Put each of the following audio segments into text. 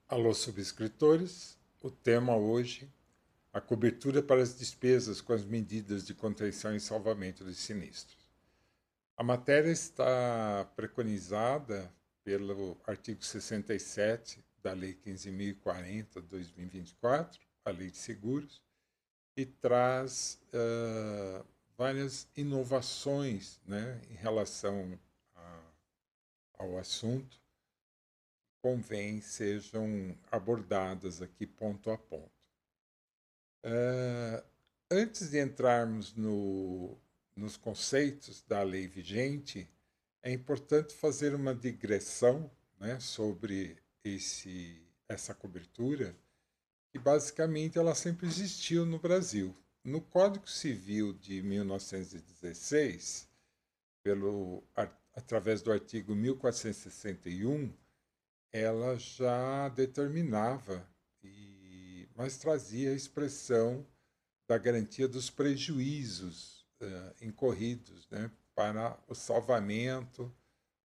Alô, subscritores. O tema hoje, a cobertura para as despesas com as medidas de contenção e salvamento de sinistros. A matéria está preconizada pelo artigo 67 da Lei 15.040/2024, a Lei de Seguros, e traz várias inovações, né, em relação ao assunto, convém sejam abordadas aqui ponto a ponto. Antes de entrarmos nos conceitos da lei vigente, é importante fazer uma digressão, né, sobre essa cobertura, que basicamente ela sempre existiu no Brasil. No Código Civil de 1916, através do artigo 1461, ela já determinava, mas trazia a expressão da garantia dos prejuízos incorridos, né, para o salvamento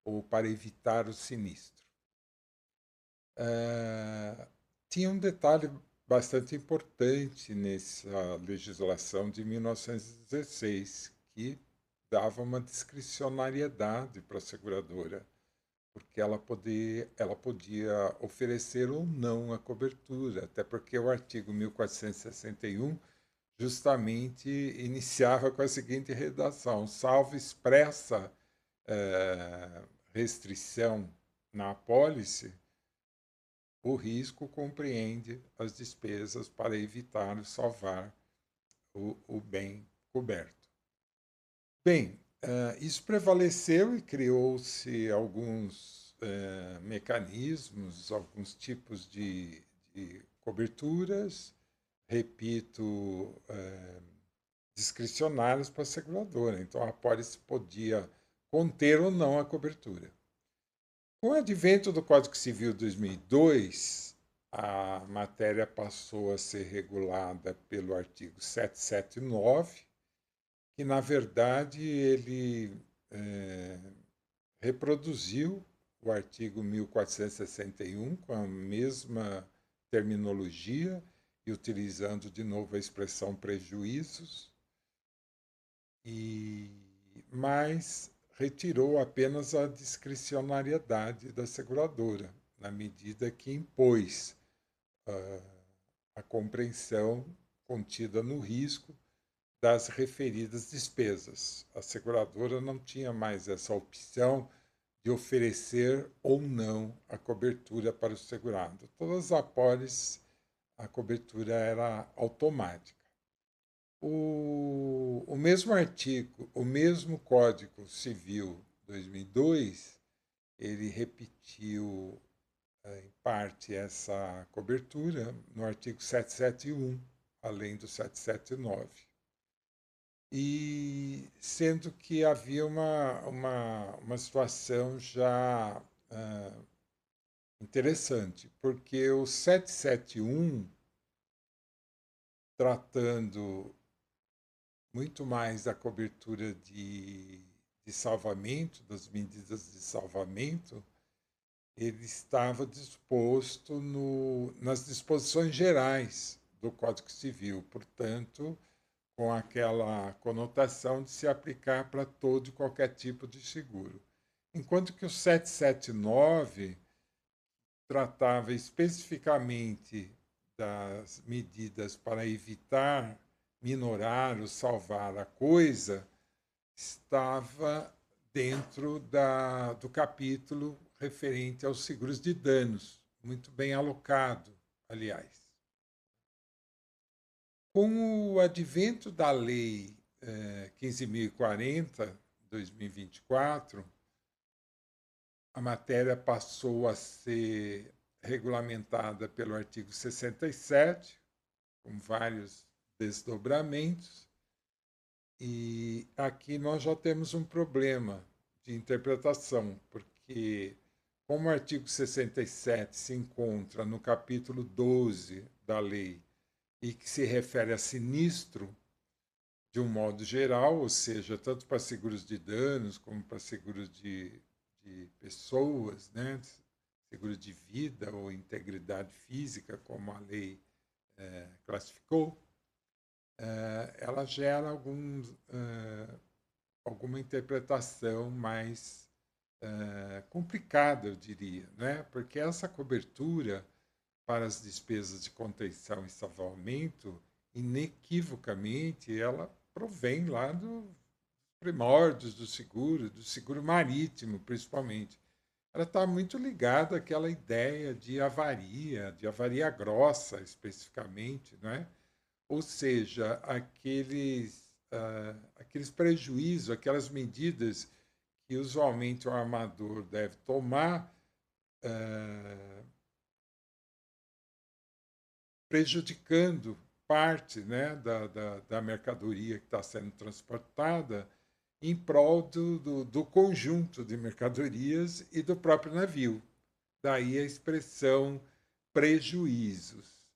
ou para evitar o sinistro. Tinha um detalhe bastante importante nessa legislação de 1916, que dava uma discricionariedade para a seguradora, porque ela podia oferecer ou não a cobertura, até porque o artigo 1461 justamente iniciava com a seguinte redação: salvo expressa restrição na apólice, o risco compreende as despesas para evitar ou salvar o bem coberto. Bem, isso prevaleceu e criou-se alguns mecanismos, alguns tipos de coberturas, repito, discricionários para a seguradora. Então, a pólice podia conter ou não a cobertura. Com o advento do Código Civil 2002, a matéria passou a ser regulada pelo artigo 779, que, na verdade, ele reproduziu o artigo 1461 com a mesma terminologia e utilizando de novo a expressão prejuízos, mas retirou apenas a discricionariedade da seguradora, na medida que impôs a compreensão contida no risco das referidas despesas. A seguradora não tinha mais essa opção de oferecer ou não a cobertura para o segurado. Todas as apólices, a cobertura era automática. O mesmo artigo, o mesmo Código Civil 2002, ele repetiu em parte essa cobertura no artigo 771, além do 779. E sendo que havia uma situação já interessante, porque o 771, tratando muito mais da cobertura de salvamento, das medidas de salvamento, ele estava disposto nas disposições gerais do Código Civil, portanto, com aquela conotação de se aplicar para todo e qualquer tipo de seguro. Enquanto que o 779 tratava especificamente das medidas para evitar, minorar ou salvar a coisa, estava dentro do capítulo referente aos seguros de danos, muito bem alocado, aliás. Com o advento da Lei 15.040/2024, a matéria passou a ser regulamentada pelo artigo 67, com vários desdobramentos, e aqui nós já temos um problema de interpretação, porque como o artigo 67 se encontra no capítulo 12 da lei e que se refere a sinistro de um modo geral, ou seja, tanto para seguros de danos como para seguros de pessoas, né, seguro de vida ou integridade física, como a lei classificou, ela gera alguma interpretação mais complicada, eu diria, né? Porque essa cobertura para as despesas de contenção e salvamento, inequivocamente, ela provém lá dos primórdios do seguro marítimo, principalmente. Ela está muito ligada àquela ideia de avaria grossa, especificamente, né? Ou seja, aqueles prejuízos, aquelas medidas que usualmente o armador deve tomar, prejudicando parte, né, da mercadoria que está sendo transportada em prol do conjunto de mercadorias e do próprio navio. Daí a expressão prejuízos,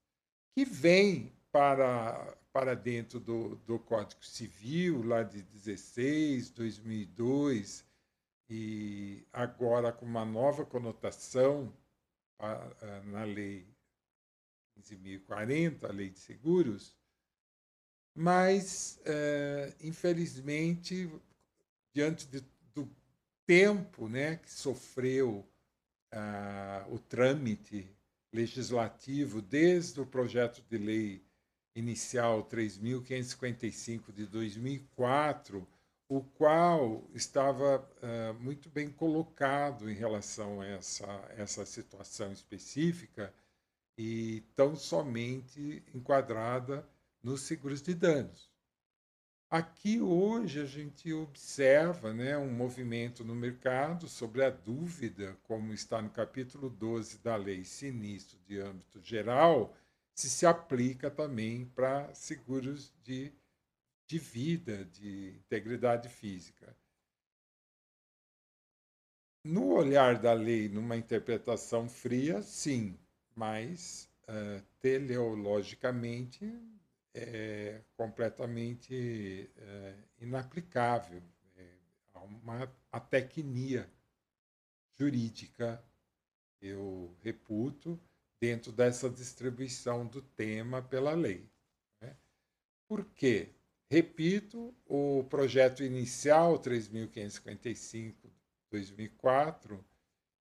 que vem para dentro do Código Civil, lá de 16, 2002, e agora com uma nova conotação na Lei 15.040, a Lei de Seguros, mas, infelizmente, diante do tempo, né, que sofreu o trâmite legislativo, desde o projeto de lei inicial 3.555 de 2004, o qual estava muito bem colocado em relação a essa situação específica e tão somente enquadrada nos seguros de danos. Aqui hoje a gente observa, né, um movimento no mercado sobre a dúvida, como está no capítulo 12 da Lei Sinistro de âmbito geral, se aplica também para seguros de vida, de integridade física. No olhar da lei, numa interpretação fria, sim, mas teleologicamente é completamente inaplicável. Há uma atecnia jurídica, eu reputo, dentro dessa distribuição do tema pela lei. Né? Por quê? Repito, o projeto inicial 3.555 2004,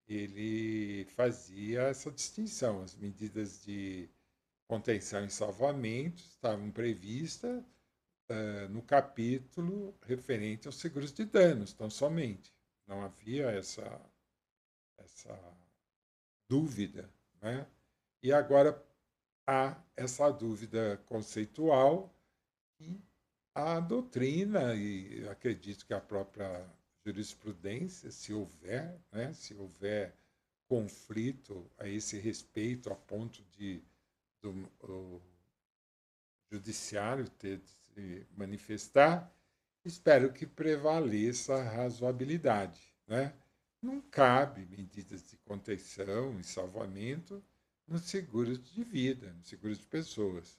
ele fazia essa distinção. As medidas de contenção e salvamento estavam previstas no capítulo referente aos seguros de danos, tão somente. Não havia essa dúvida. Né? E agora há essa dúvida conceitual e a doutrina, e acredito que a própria jurisprudência, se houver, né, se houver conflito a esse respeito, a ponto de o judiciário ter de se manifestar, espero que prevaleça a razoabilidade. Né? Não cabe medidas de contenção e salvamento nos seguros de vida, nos seguros de pessoas.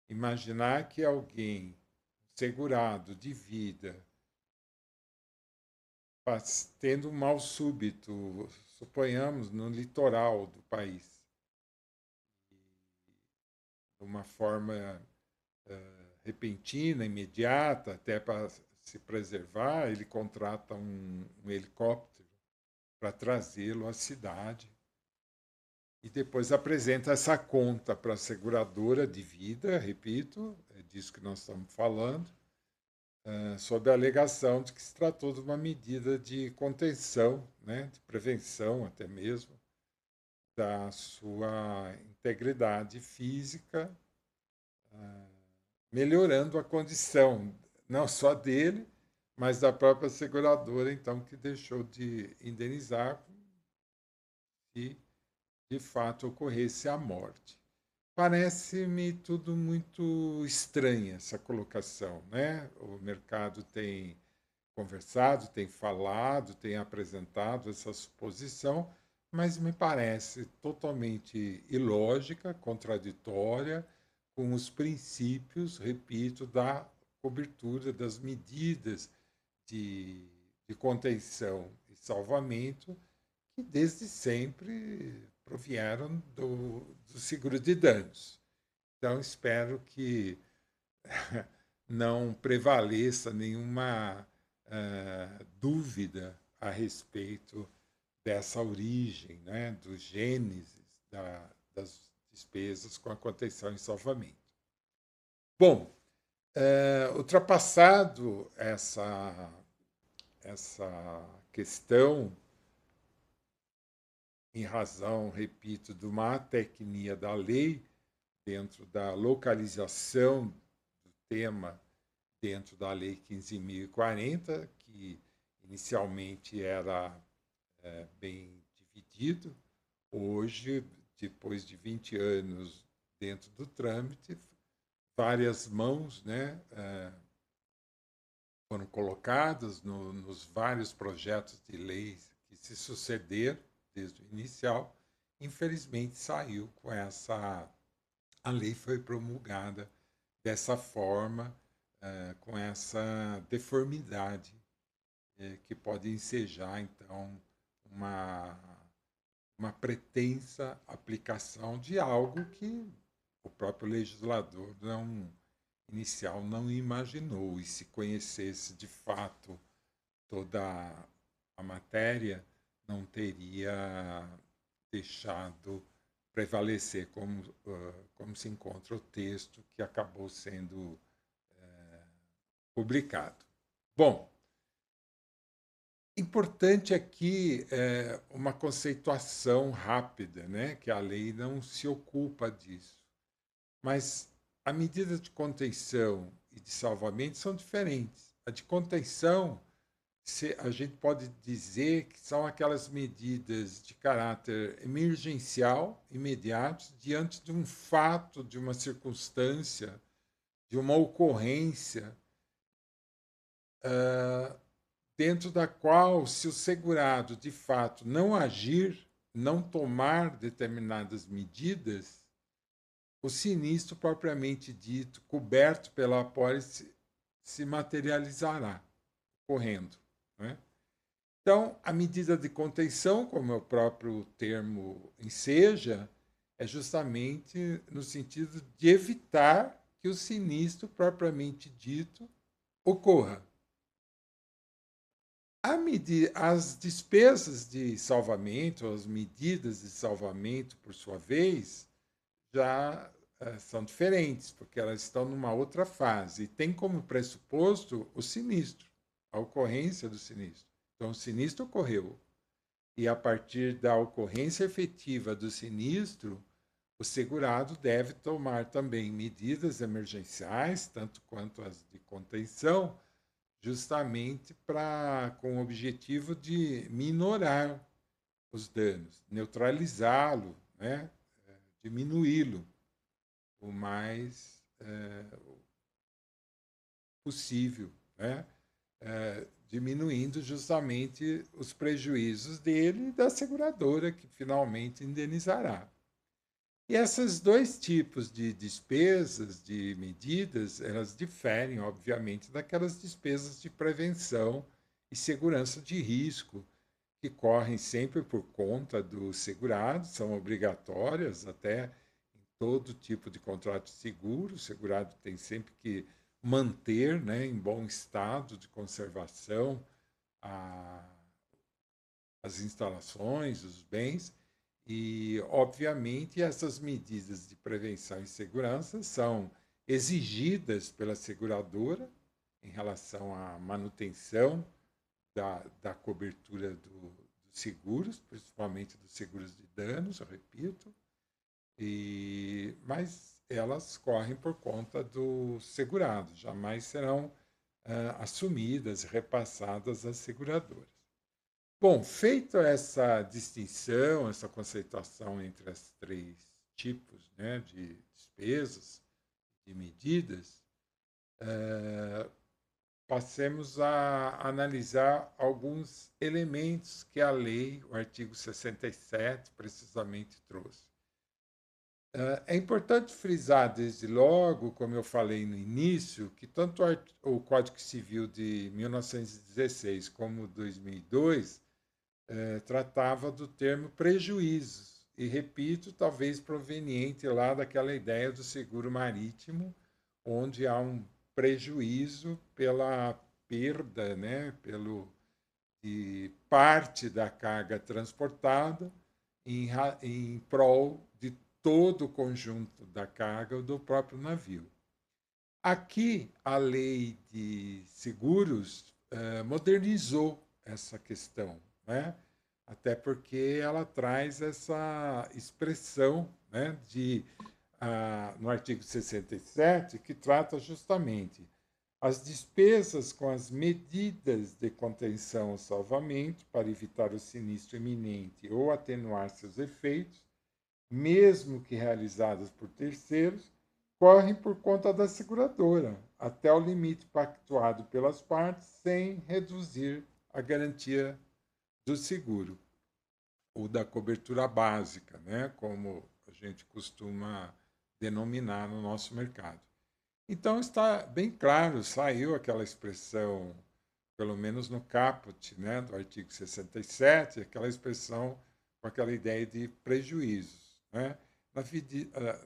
Imaginar que alguém segurado de vida, tendo um mal súbito, suponhamos, no litoral do país, de uma forma repentina, imediata, até para se preservar, ele contrata um helicóptero para trazê-lo à cidade e depois apresenta essa conta para a seguradora de vida, repito, é disso que nós estamos falando, sob a alegação de que se tratou de uma medida de contenção, né, de prevenção até mesmo, da sua integridade física, melhorando a condição não só dele, mas da própria seguradora, então, que deixou de indenizar se de fato ocorresse a morte. Parece-me tudo muito estranha essa colocação, né? O mercado tem conversado, tem falado, tem apresentado essa suposição, mas me parece totalmente ilógica, contraditória com os princípios, repito, da cobertura das medidas de contenção e salvamento que desde sempre provieram do seguro de danos. Então, espero que não prevaleça nenhuma dúvida a respeito dessa origem, né, do gênesis das despesas com a contenção e salvamento. Bom, ultrapassado essa questão, em razão, repito, de uma tecnia da lei, dentro da localização do tema dentro da Lei 15.040, que inicialmente era bem dividido. Hoje, depois de 20 anos dentro do trâmite, várias mãos, né, foram colocadas nos vários projetos de leis que se sucederam desde o inicial. Infelizmente, saiu com essa... A lei foi promulgada dessa forma, com essa deformidade, que pode ensejar, então, uma pretensa aplicação de algo que o próprio legislador inicial não imaginou. E se conhecesse de fato toda a matéria, não teria deixado prevalecer como se encontra o texto que acabou sendo publicado. Bom, importante aqui uma conceituação rápida, né, que a lei não se ocupa disso. Mas a medida de contenção e de salvamento são diferentes. A de contenção, a gente pode dizer que são aquelas medidas de caráter emergencial, imediatos, diante de um fato, de uma circunstância, de uma ocorrência, dentro da qual, se o segurado, de fato, não agir, não tomar determinadas medidas, o sinistro propriamente dito, coberto pela apólice, se materializará, ocorrendo, né? Então, a medida de contenção, como o próprio termo enseja, é justamente no sentido de evitar que o sinistro propriamente dito ocorra. As despesas de salvamento, as medidas de salvamento, por sua vez, já são diferentes, porque elas estão numa outra fase e tem como pressuposto o sinistro, a ocorrência do sinistro. Então, o sinistro ocorreu e, a partir da ocorrência efetiva do sinistro, o segurado deve tomar também medidas emergenciais, tanto quanto as de contenção, justamente com o objetivo de minorar os danos, neutralizá-lo, né? Diminuí-lo o mais possível, né? Diminuindo justamente os prejuízos dele e da seguradora, que finalmente indenizará. E esses dois tipos de despesas, de medidas, elas diferem, obviamente, daquelas despesas de prevenção e segurança de risco, que correm sempre por conta do segurado, são obrigatórias até em todo tipo de contrato de seguro. O segurado tem sempre que manter, né, em bom estado de conservação as instalações, os bens. E, obviamente, essas medidas de prevenção e segurança são exigidas pela seguradora em relação à manutenção da cobertura dos seguros, principalmente dos seguros de danos, eu repito, mas elas correm por conta do segurado, jamais serão assumidas, repassadas às seguradoras. Bom, feita essa distinção, essa conceituação entre os três tipos, né, de despesas, de medidas, passemos a analisar alguns elementos que a lei, o artigo 67, precisamente trouxe. É importante frisar, desde logo, como eu falei no início, que tanto o Código Civil de 1916 como 2002 tratava do termo prejuízos. E, repito, talvez proveniente lá daquela ideia do seguro marítimo, onde há um prejuízo pela perda, né, de parte da carga transportada em prol de todo o conjunto da carga do próprio navio. Aqui, a lei de seguros modernizou essa questão, né? Até porque ela traz essa expressão, né, no artigo 67, que trata justamente as despesas com as medidas de contenção ou salvamento para evitar o sinistro iminente ou atenuar seus efeitos, mesmo que realizadas por terceiros, correm por conta da seguradora, até o limite pactuado pelas partes, sem reduzir a garantia do seguro, ou da cobertura básica, né, como a gente costuma denominar no nosso mercado. Então está bem claro, saiu aquela expressão, pelo menos no caput, né, do artigo 67, aquela expressão com aquela ideia de prejuízos. Né?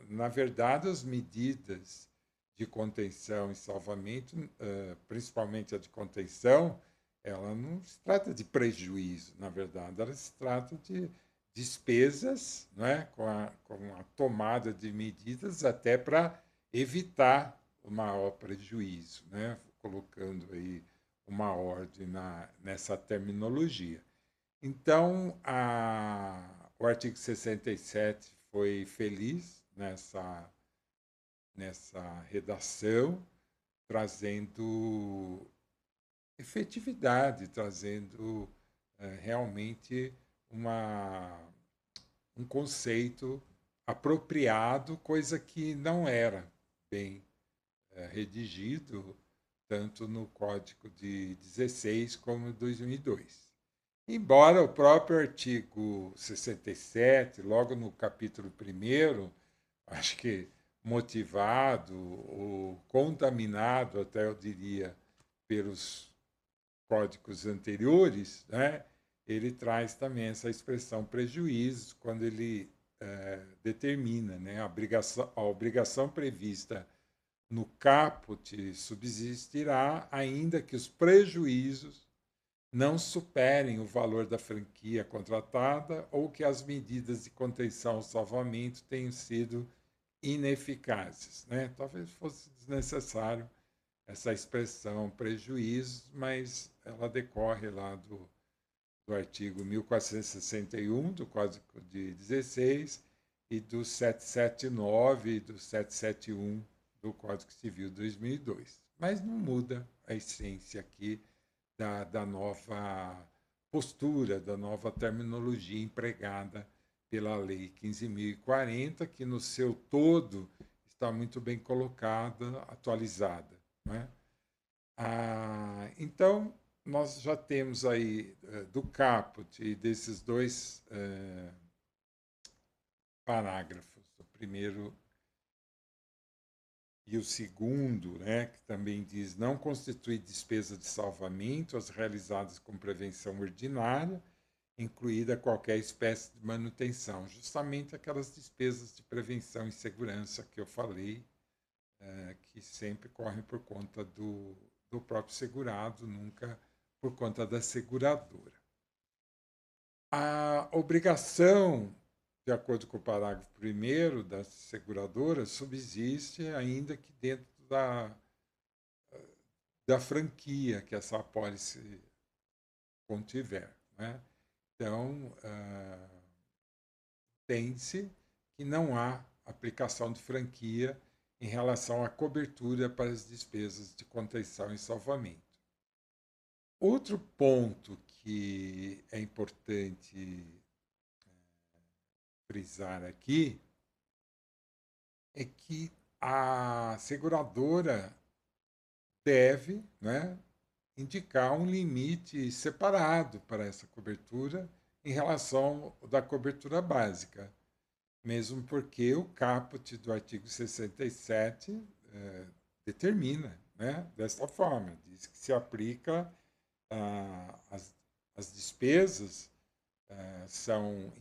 Na verdade, as medidas de contenção e salvamento, principalmente a de contenção, ela não se trata de prejuízo, na verdade, ela se trata de despesas, né, com a tomada de medidas até para evitar o maior prejuízo, né, colocando aí uma ordem nessa terminologia. Então, o artigo 67 foi feliz nessa redação, trazendo efetividade, trazendo realmente um conceito apropriado, coisa que não era bem redigido, tanto no Código de 16 como em 2002. Embora o próprio artigo 67, logo no capítulo 1º, acho que motivado ou contaminado, até eu diria, pelos códigos anteriores, né, ele traz também essa expressão prejuízo quando ele determina, né, a obrigação prevista no caput subsistirá, ainda que os prejuízos não superem o valor da franquia contratada ou que as medidas de contenção ou salvamento tenham sido ineficazes. Né? Talvez fosse desnecessário essa expressão prejuízo, mas ela decorre lá do artigo 1461 do Código de 16 e do 779 e do 771 do Código Civil de 2002. Mas não muda a essência aqui da nova postura, da nova terminologia empregada pela Lei 15.040, que no seu todo está muito bem colocada, atualizada. Né? Então, nós já temos aí do caput e desses dois parágrafos, o primeiro e o segundo, né, que também diz não constitui despesa de salvamento as realizadas com prevenção ordinária, incluída qualquer espécie de manutenção, justamente aquelas despesas de prevenção e segurança que eu falei, que sempre correm por conta do próprio segurado, nunca por conta da seguradora. A obrigação, de acordo com o parágrafo 1º da seguradora, subsiste ainda que dentro da franquia que essa apólice contiver. Né? Então, tem-se que não há aplicação de franquia em relação à cobertura para as despesas de contenção e salvamento. Outro ponto que é importante frisar aqui é que a seguradora deve, né, indicar um limite separado para essa cobertura em relação da cobertura básica, mesmo porque o caput do artigo 67 determina, né, desta forma, diz que se aplica as despesas são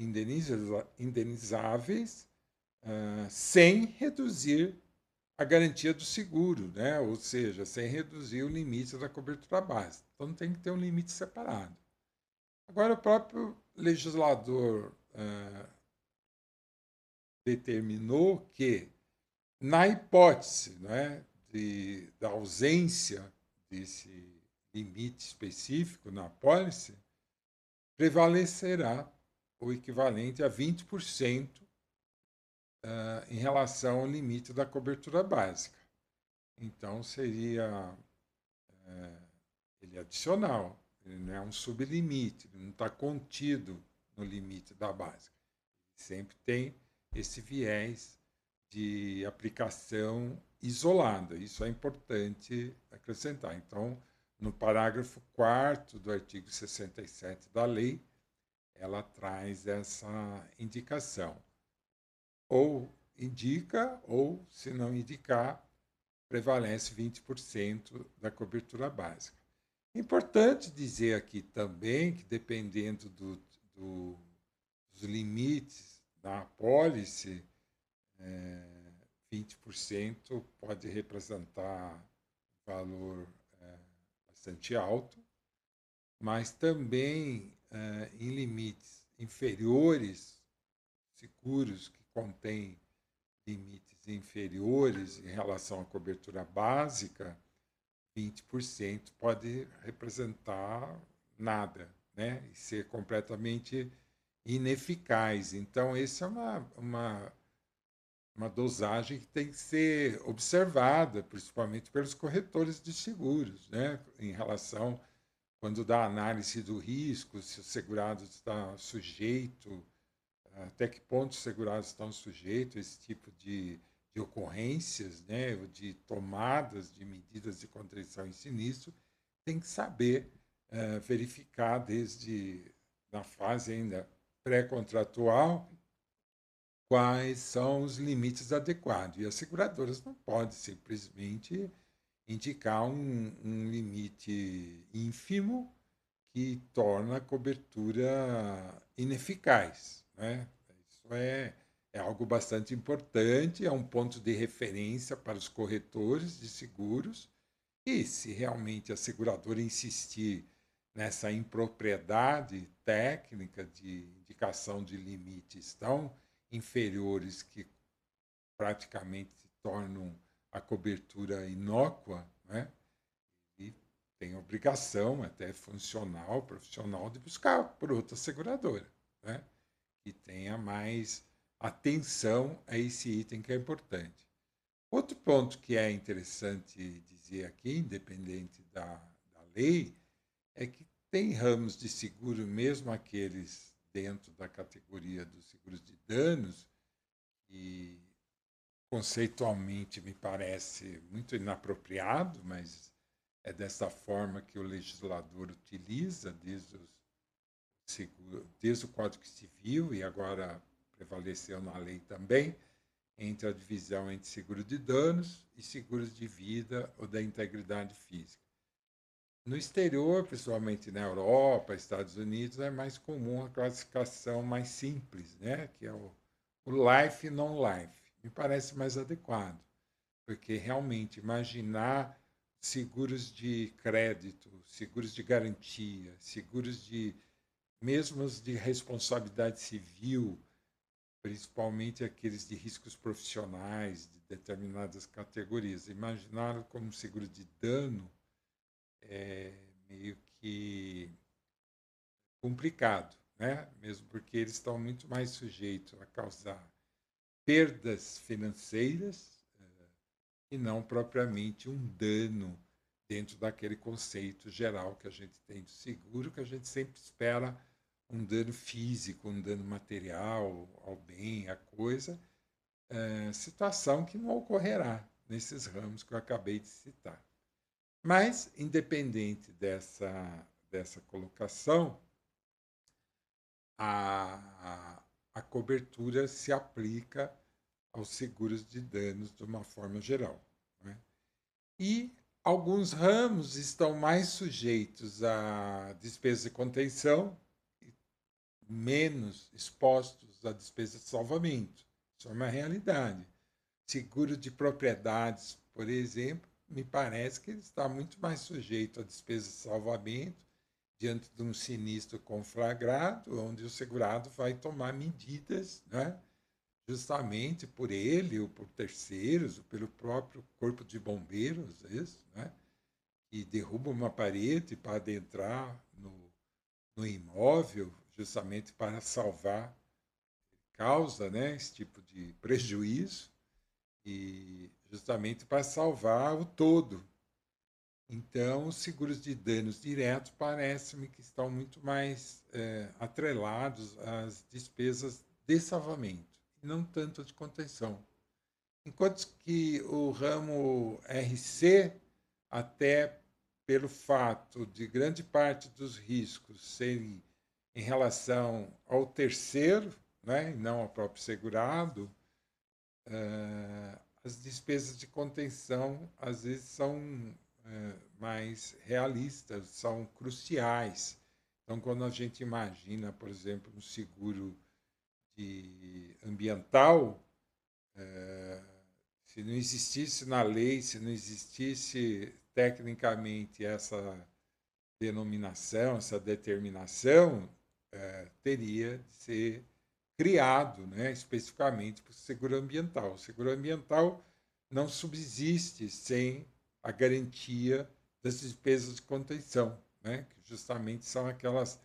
indenizáveis sem reduzir a garantia do seguro, né? Ou seja, sem reduzir o limite da cobertura básica. Então tem que ter um limite separado. Agora, o próprio legislador determinou que, na hipótese, né, da ausência desse limite específico na apólice, prevalecerá o equivalente a 20% em relação ao limite da cobertura básica. Então, seria ele adicional, ele não é um sublimite, ele não está contido no limite da básica. Sempre tem esse viés de aplicação isolada. Isso é importante acrescentar. Então, no parágrafo 4º do artigo 67 da lei, ela traz essa indicação. Ou indica, ou, se não indicar, prevalece 20% da cobertura básica. Importante dizer aqui também que, dependendo dos limites da apólice, 20% pode representar valor bastante alto, mas também em limites inferiores, seguros que contêm limites inferiores em relação à cobertura básica, 20% pode representar nada, né? E ser completamente ineficaz. Então, essa é uma dosagem que tem que ser observada, principalmente pelos corretores de seguros, né? Em relação, quando dá análise do risco, se o segurado está sujeito, até que ponto os segurados estão sujeitos a esse tipo de ocorrências, né, ou de tomadas de medidas de contenção em sinistro, tem que saber verificar desde na fase ainda pré-contratual quais são os limites adequados. E as seguradoras não podem simplesmente indicar um limite ínfimo que torna a cobertura ineficaz, né? Isso é algo bastante importante, é um ponto de referência para os corretores de seguros, e se realmente a seguradora insistir nessa impropriedade técnica de indicação de limites tão inferiores que praticamente tornam a cobertura inócua, né? E tem obrigação, até funcional, profissional, de buscar por outra seguradora, né? Que tenha mais atenção a esse item que é importante. Outro ponto que é interessante dizer aqui, independente da lei, é que tem ramos de seguro, mesmo aqueles dentro da categoria dos seguros de danos, que conceitualmente me parece muito inapropriado, mas é dessa forma que o legislador utiliza desde o Código Civil e agora prevaleceu na lei também, entre a divisão entre seguro de danos e seguros de vida ou da integridade física. No exterior, principalmente na Europa, Estados Unidos, é mais comum a classificação mais simples, né? Que é o life e non-life. Me parece mais adequado, porque realmente imaginar seguros de crédito, seguros de garantia, seguros de mesmo os de responsabilidade civil, principalmente aqueles de riscos profissionais de determinadas categorias, imaginar como seguro de dano é meio que complicado, né? Mesmo porque eles estão muito mais sujeitos a causar perdas financeiras e não propriamente um dano dentro daquele conceito geral que a gente tem de seguro, que a gente sempre espera um dano físico, um dano material ao bem, à coisa, situação que não ocorrerá nesses ramos que eu acabei de citar. Mas, independente dessa colocação, a cobertura se aplica aos seguros de danos de uma forma geral, né? E alguns ramos estão mais sujeitos à despesa de contenção, menos expostos à despesa de salvamento. Isso é uma realidade. Seguro de propriedades, por exemplo, me parece que ele está muito mais sujeito à despesa de salvamento diante de um sinistro conflagrado, onde o segurado vai tomar medidas, né, justamente por ele ou por terceiros, ou pelo próprio corpo de bombeiros, isso, né, que derruba uma parede para adentrar no imóvel, justamente para salvar, causa, né, esse tipo de prejuízo, e justamente para salvar o todo. Então, os seguros de danos diretos parece-me que estão muito mais atrelados às despesas de salvamento, e não tanto de contenção. Enquanto que o ramo RC, até pelo fato de grande parte dos riscos serem em relação ao terceiro, né, e não ao próprio segurado, as despesas de contenção às vezes são mais realistas, são cruciais. Então, quando a gente imagina, por exemplo, um seguro ambiental, se não existisse na lei, se não existisse tecnicamente essa denominação, essa determinação, teria de ser criado, né, especificamente para o seguro ambiental. O seguro ambiental não subsiste sem a garantia das despesas de contenção, né, que justamente são aquelas,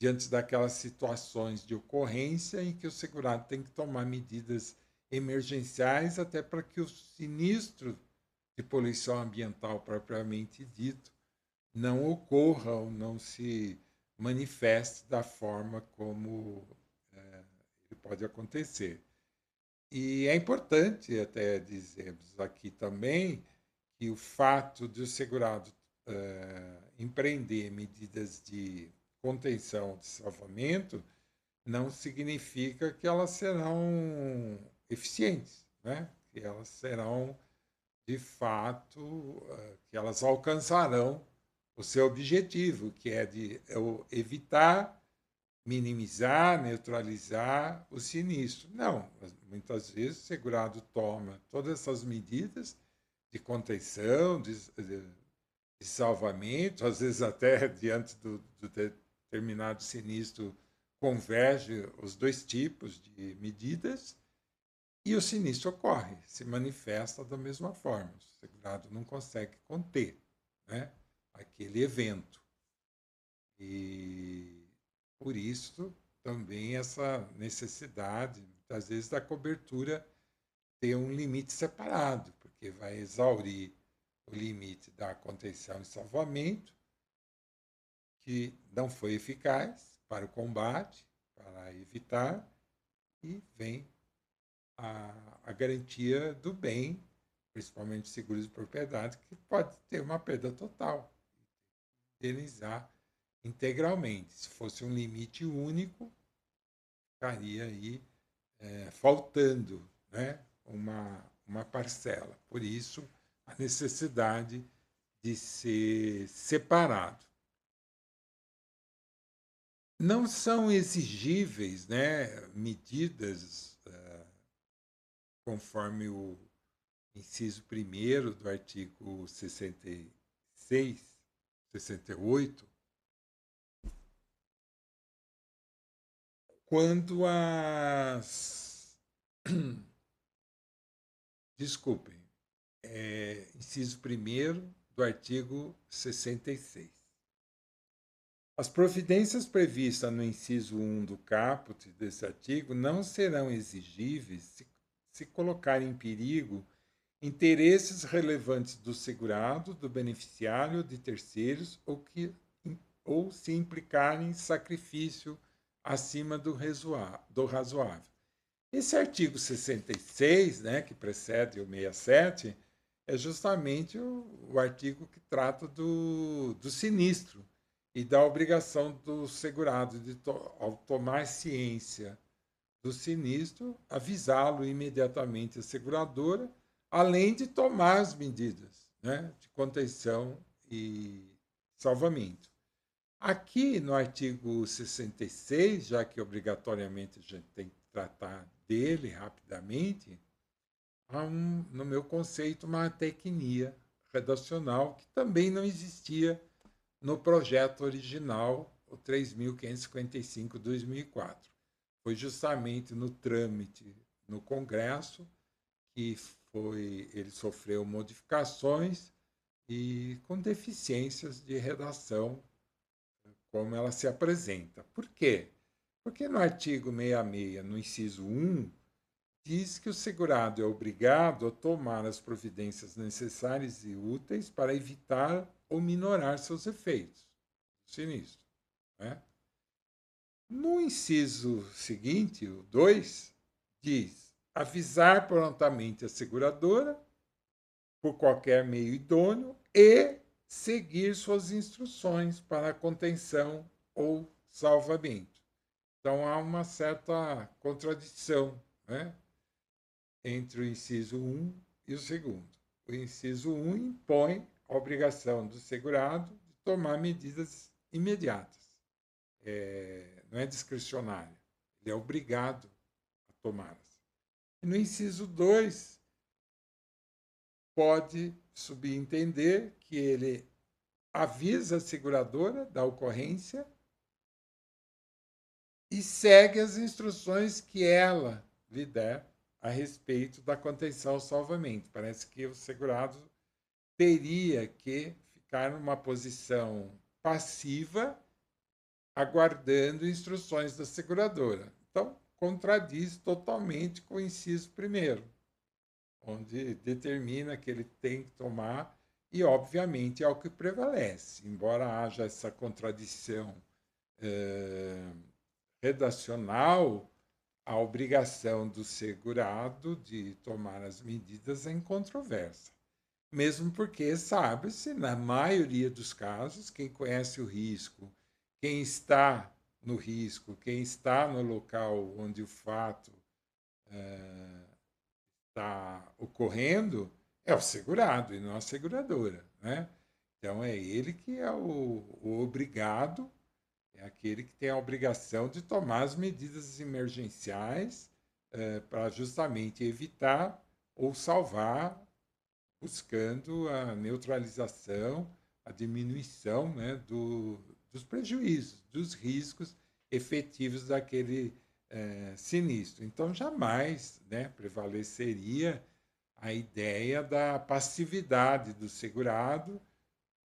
diante daquelas situações de ocorrência em que o segurado tem que tomar medidas emergenciais até para que o sinistro de poluição ambiental propriamente dito não ocorra ou não se manifeste da forma como ele pode acontecer. E é importante até dizermos aqui também que o fato de o segurado empreender medidas de contenção, de salvamento, não significa que elas serão eficientes, né? Que elas serão, de fato, que elas alcançarão o seu objetivo, que é de evitar, minimizar, neutralizar o sinistro. Não, muitas vezes o segurado toma todas essas medidas de contenção, de salvamento, às vezes até diante do determinado sinistro converge os dois tipos de medidas e o sinistro ocorre, se manifesta da mesma forma. O segurado não consegue conter, né, aquele evento. E por isso também essa necessidade, muitas vezes, da cobertura ter um limite separado, porque vai exaurir o limite da contenção e salvamento, que não foi eficaz para o combate, para evitar, e vem a garantia do bem, principalmente seguros de propriedade, que pode ter uma perda total, indenizar integralmente. Se fosse um limite único, ficaria aí faltando, né, uma parcela. Por isso, a necessidade de ser separado. Não são exigíveis, né, medidas conforme o inciso 1º do artigo 66, 68, quando as... Desculpem, inciso 1º do artigo 66. As providências previstas no inciso 1 do caput desse artigo não serão exigíveis se colocarem em perigo interesses relevantes do segurado, do beneficiário, de terceiros, ou se implicarem sacrifício acima do razoável. Esse artigo 66, né, que precede o 67, é justamente o artigo que trata do sinistro e da obrigação do segurado de, ao tomar ciência do sinistro, avisá-lo imediatamente à seguradora, além de tomar as medidas, né, de contenção e salvamento. Aqui no artigo 66, já que obrigatoriamente a gente tem que tratar dele rapidamente, há no meu conceito, uma tecnia redacional que também não existia no projeto original, o 3.555/2004. Foi justamente no trâmite no Congresso que ele sofreu modificações e com deficiências de redação, como ela se apresenta. Por quê? Porque no artigo 66, no inciso 1, diz que o segurado é obrigado a tomar as providências necessárias e úteis para evitar ou minorar seus efeitos do sinistro. Né? No inciso seguinte, o 2, diz avisar prontamente a seguradora por qualquer meio idôneo e seguir suas instruções para a contenção ou salvamento. Então há uma certa contradição, né, entre o inciso 1 e o segundo. O inciso 1 impõe a obrigação do segurado de tomar medidas imediatas. Não é discricionário, ele é obrigado a tomá-las. E no inciso 2, pode subentender que ele avisa a seguradora da ocorrência e segue as instruções que ela lhe der a respeito da contenção ao salvamento. Parece que o segurado teria que ficar numa posição passiva, aguardando instruções da seguradora. Então, contradiz totalmente com o inciso primeiro, onde determina que ele tem que tomar, e obviamente é o que prevalece, embora haja essa contradição redacional, a obrigação do segurado de tomar as medidas é incontroversa. Mesmo porque sabe-se, na maioria dos casos, quem conhece o risco, quem está no risco, quem está no local onde o fato está ocorrendo, é o segurado e não a seguradora. Né? Então, é ele que é o obrigado, é aquele que tem a obrigação de tomar as medidas emergenciais para justamente evitar ou salvar, buscando a neutralização, a diminuição, né, dos prejuízos, dos riscos efetivos daquele sinistro. Então, jamais, né, prevaleceria a ideia da passividade do segurado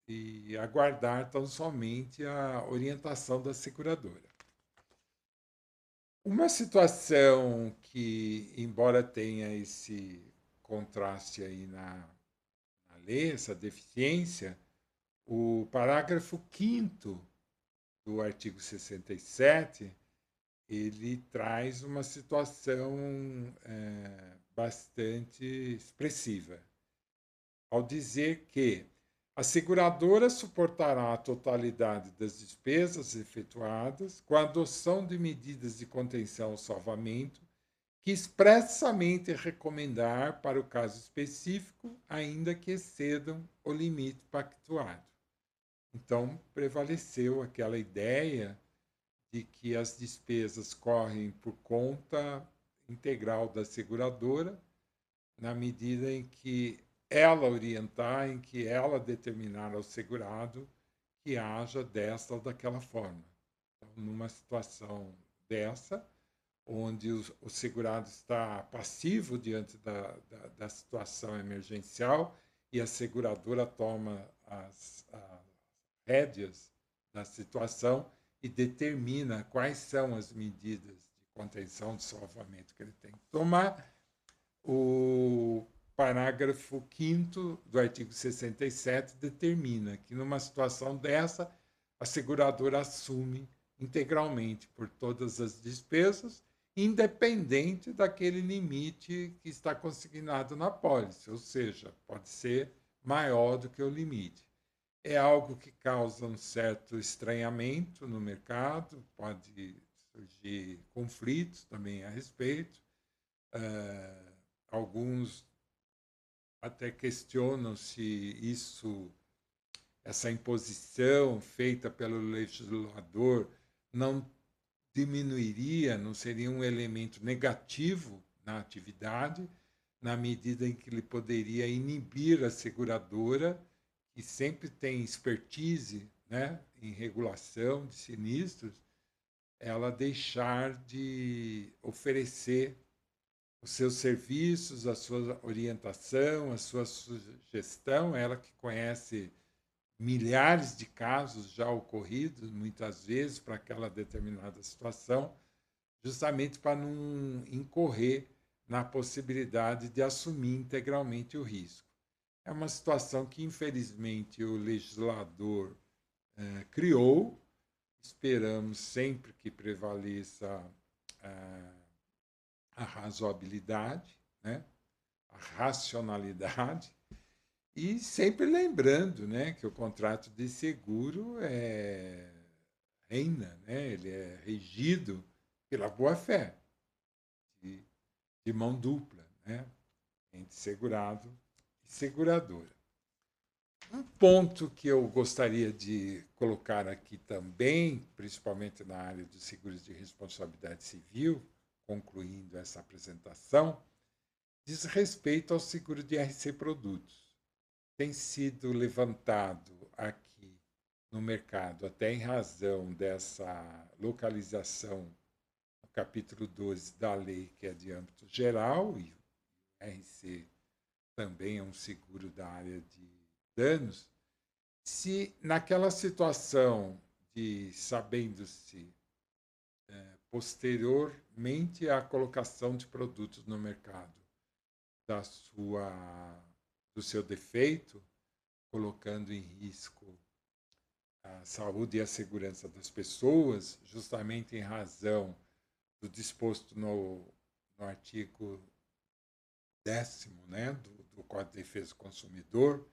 e aguardar tão somente a orientação da seguradora. Uma situação que, embora tenha esse contraste aí na lei, essa deficiência, o parágrafo 5º do artigo 67, ele traz uma situação bastante expressiva, ao dizer que a seguradora suportará a totalidade das despesas efetuadas com a adoção de medidas de contenção ao salvamento que expressamente recomendar para o caso específico, ainda que excedam o limite pactuado. Então, prevaleceu aquela ideia de que as despesas correm por conta integral da seguradora, na medida em que ela orientar, em que ela determinar ao segurado que haja desta ou daquela forma. Então, numa situação dessa, onde o segurado está passivo diante da situação emergencial e a seguradora toma as rédeas da situação e determina quais são as medidas de contenção, de salvamento que ele tem que tomar, o parágrafo 5º do artigo 67 determina que, numa situação dessa, a seguradora assume integralmente por todas as despesas, independente daquele limite que está consignado na pólice, ou seja, pode ser maior do que o limite. É algo que causa um certo estranhamento no mercado, pode surgir conflitos também a respeito. Alguns até questionam se isso essa imposição feita pelo legislador não diminuiria, não seria um elemento negativo na atividade, na medida em que ele poderia inibir a seguradora, que sempre tem expertise, né, em regulação de sinistros, ela deixar de oferecer os seus serviços, a sua orientação, a sua sugestão, ela que conhece milhares de casos já ocorridos, muitas vezes, para aquela determinada situação, justamente para não incorrer na possibilidade de assumir integralmente o risco. É uma situação que, infelizmente, o legislador criou. Esperamos sempre que prevaleça a razoabilidade, né? A racionalidade, e sempre lembrando, né, que o contrato de seguro reina, né? Ele é regido pela boa-fé, de mão dupla, né? Entre segurado e seguradora. Um ponto que eu gostaria de colocar aqui também, principalmente na área dos seguros de responsabilidade civil, concluindo essa apresentação, diz respeito ao seguro de RC Produtos. Tem sido levantado aqui no mercado, até em razão dessa localização no capítulo 12 da lei, que é de âmbito geral, e o RC também é um seguro da área de danos, se naquela situação de sabendo-se posteriormente à colocação de produtos no mercado do seu defeito, colocando em risco a saúde e a segurança das pessoas, justamente em razão do disposto no artigo 10º, né, do Código de Defesa do Consumidor,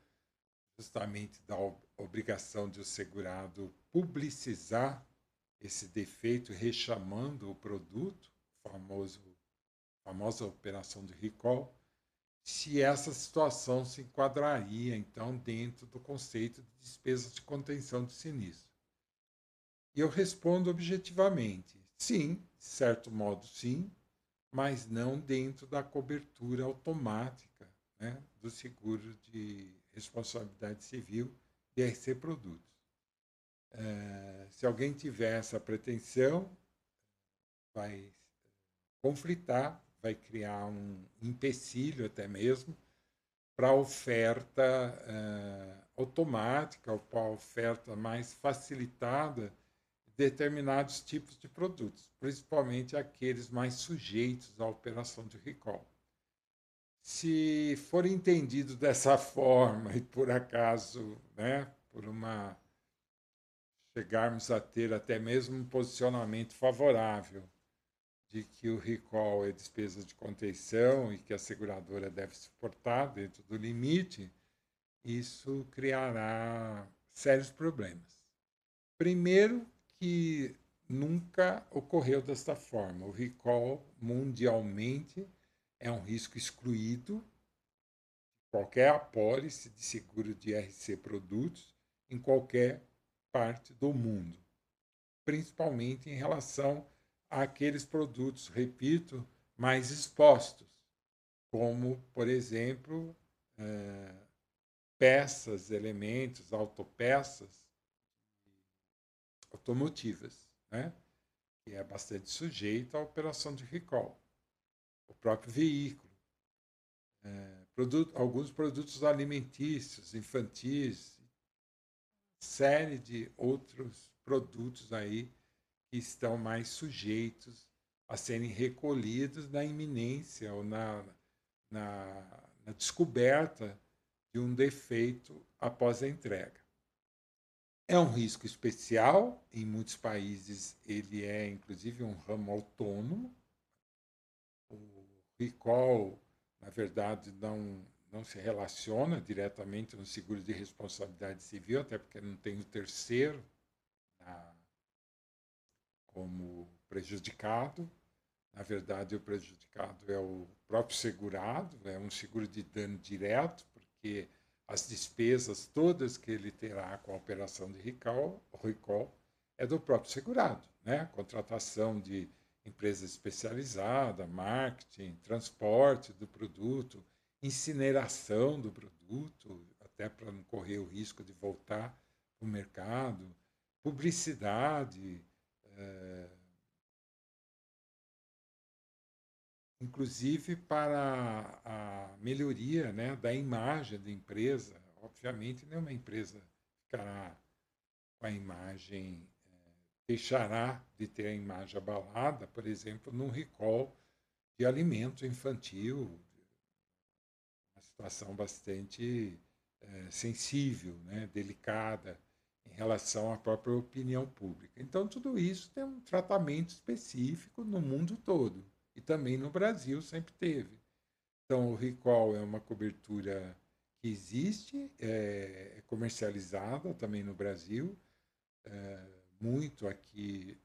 justamente da obrigação de o segurado publicizar esse defeito, rechamando o produto, famosa operação de recall, se essa situação se enquadraria, então, dentro do conceito de despesas de contenção de sinistro. E eu respondo objetivamente, sim, de certo modo sim, mas não dentro da cobertura automática, né, do seguro de responsabilidade civil DRC Produtos. Se alguém tiver essa pretensão, vai conflitar, vai criar um empecilho até mesmo para a oferta automática ou para a oferta mais facilitada de determinados tipos de produtos, principalmente aqueles mais sujeitos à operação de recall. Se for entendido dessa forma e por acaso, né, chegarmos a ter até mesmo um posicionamento favorável de que o recall é despesa de contenção e que a seguradora deve suportar dentro do limite, isso criará sérios problemas. Primeiro, que nunca ocorreu desta forma. O recall, mundialmente, é um risco excluído de qualquer apólice de seguro de RC Produtos em qualquer parte do mundo, principalmente em relação àqueles produtos, repito, mais expostos, como, por exemplo, peças, elementos, autopeças automotivas, né? Que é bastante sujeito à operação de recall. O próprio veículo, alguns produtos alimentícios, infantis, série de outros produtos aí que estão mais sujeitos a serem recolhidos na iminência ou na descoberta de um defeito após a entrega. É um risco especial, em muitos países ele é inclusive um ramo autônomo. O recall, na verdade, não se relaciona diretamente no seguro de responsabilidade civil, até porque não tem o terceiro como prejudicado. Na verdade, o prejudicado é o próprio segurado, é um seguro de dano direto, porque as despesas todas que ele terá com a operação de recall é do próprio segurado, né? Contratação de empresa especializada, marketing, transporte do produto, incineração do produto, até para não correr o risco de voltar para o mercado, publicidade, inclusive para a melhoria, né, da imagem da empresa. Obviamente, nenhuma empresa ficará com a imagem, deixará de ter a imagem abalada, por exemplo, num recall de alimento infantil, uma situação bastante sensível, né, delicada em relação à própria opinião pública. Então, tudo isso tem um tratamento específico no mundo todo e também no Brasil sempre teve. Então, o recall é uma cobertura que existe, é comercializada também no Brasil, muito aqui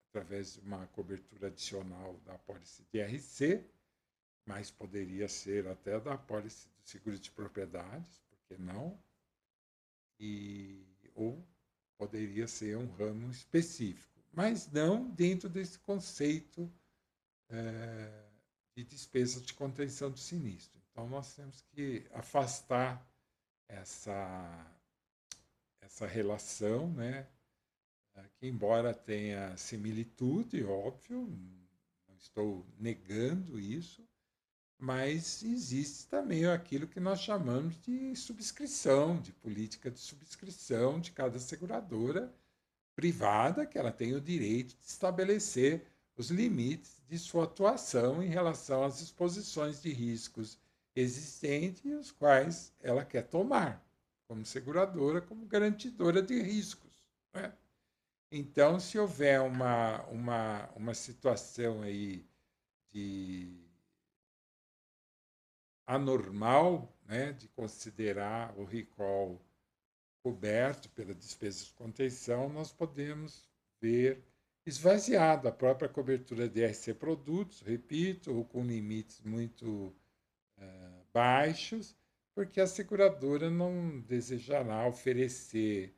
através de uma cobertura adicional da apólice de RC, mas poderia ser até da apólice do seguro de propriedades, por que não? Ou poderia ser um ramo específico, mas não dentro desse conceito de despesas de contenção do sinistro. Então, nós temos que afastar essa relação, né, que embora tenha similitude, óbvio, não estou negando isso, mas existe também aquilo que nós chamamos de subscrição, de política de subscrição de cada seguradora privada, que ela tem o direito de estabelecer os limites de sua atuação em relação às exposições de riscos existentes e os quais ela quer tomar como seguradora, como garantidora de riscos. Né? Então, se houver uma situação aí de anormal, né, de considerar o recall coberto pela despesa de contenção, nós podemos ver esvaziado a própria cobertura de RC produtos, repito, ou com limites muito baixos, porque a seguradora não desejará oferecer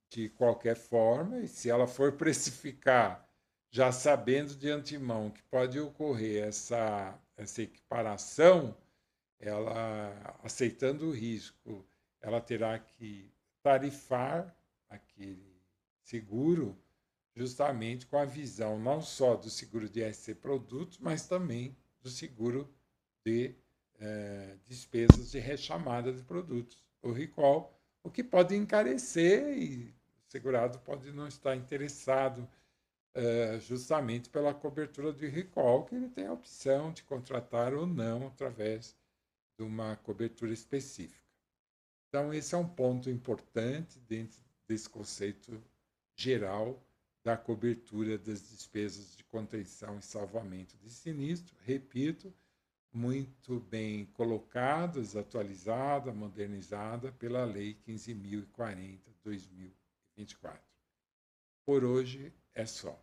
de qualquer forma, e se ela for precificar já sabendo de antemão que pode ocorrer essa equiparação, ela, aceitando o risco, ela terá que tarifar aquele seguro justamente com a visão não só do seguro de SC produtos, mas também do seguro de despesas de rechamada de produtos, o recall, o que pode encarecer e o segurado pode não estar interessado justamente pela cobertura de recall, que ele tem a opção de contratar ou não através de uma cobertura específica. Então, esse é um ponto importante dentro desse conceito geral da cobertura das despesas de contenção e salvamento de sinistro. Repito, muito bem colocadas, atualizada, modernizada pela Lei 15.040/2024. Por hoje é só.